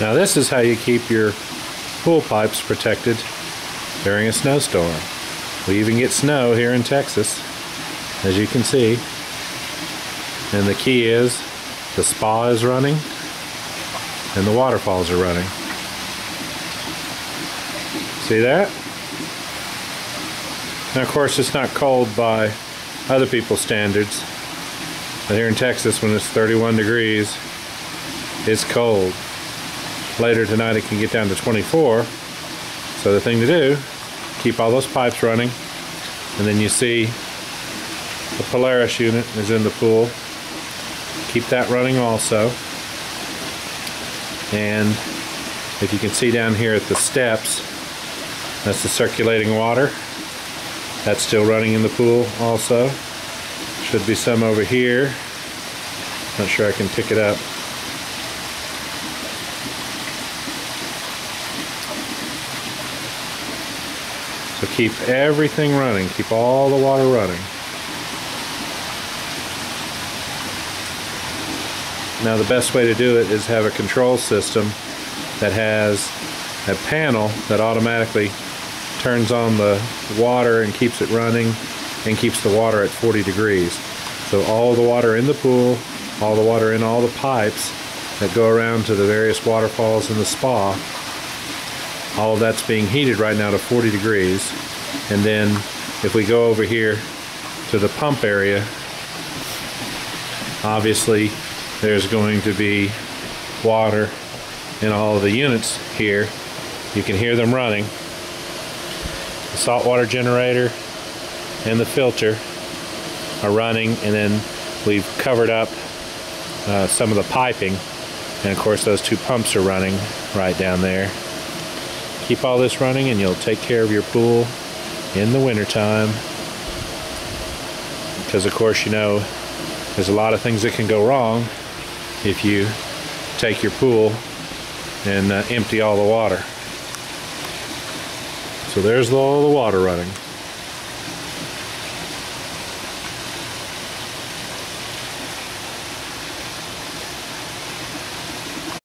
Now this is how you keep your pool pipes protected during a snowstorm. We even get snow here in Texas, as you can see. And the key is the spa is running and the waterfalls are running. See that? Now of course it's not cold by other people's standards, but here in Texas when it's 31 degrees, it's cold. Later tonight it can get down to 24. So the thing to do, keep all those pipes running, and then you see the Polaris unit is in the pool. Keep that running also. And if you can see down here at the steps, that's the circulating water. That's still running in the pool also. Should be some over here. Not sure I can pick it up. So keep everything running. Keep all the water running. Now the best way to do it is have a control system that has a panel that automatically turns on the water and keeps it running and keeps the water at 40 degrees. So all the water in the pool, all the water in all the pipes that go around to the various waterfalls in the spa, all of that's being heated right now to 40 degrees. And then if we go over here to the pump area, obviously there's going to be water in all of the units here. You can hear them running. The saltwater generator and the filter are running, and then we've covered up some of the piping, and of course those two pumps are running right down there. Keep all this running and you'll take care of your pool in the wintertime, because of course you know there's a lot of things that can go wrong if you take your pool and empty all the water. So there's all the water running.